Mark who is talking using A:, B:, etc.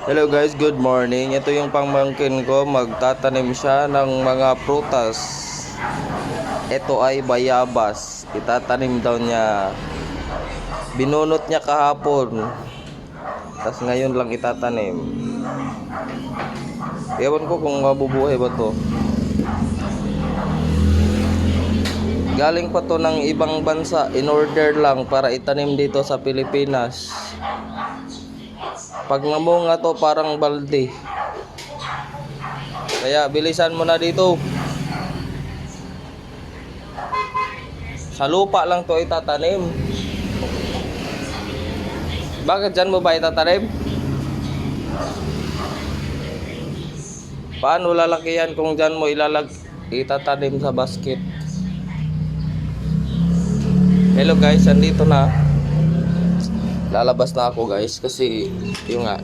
A: Hello guys, good morning. Ito yung pamangkin ko, magtatanim siya ng mga prutas. Ito ay bayabas. Itatanim daw niya. Binunot niya kahapon. Tapos ngayon lang itatanim. Ewan ko kung mabubuhay ba to. Galing pa to ng ibang bansa. In order lang para itanim dito sa Pilipinas. Pag namunga to parang balde. Kaya bilisan mo na dito. Sa lupa lang to itatanim. Bakit dyan mo ba itatanim? Paano lalaki yan kung dyan mo itatanim sa basket? Hello guys, andito na. Lalabas na ako guys kasi yung nga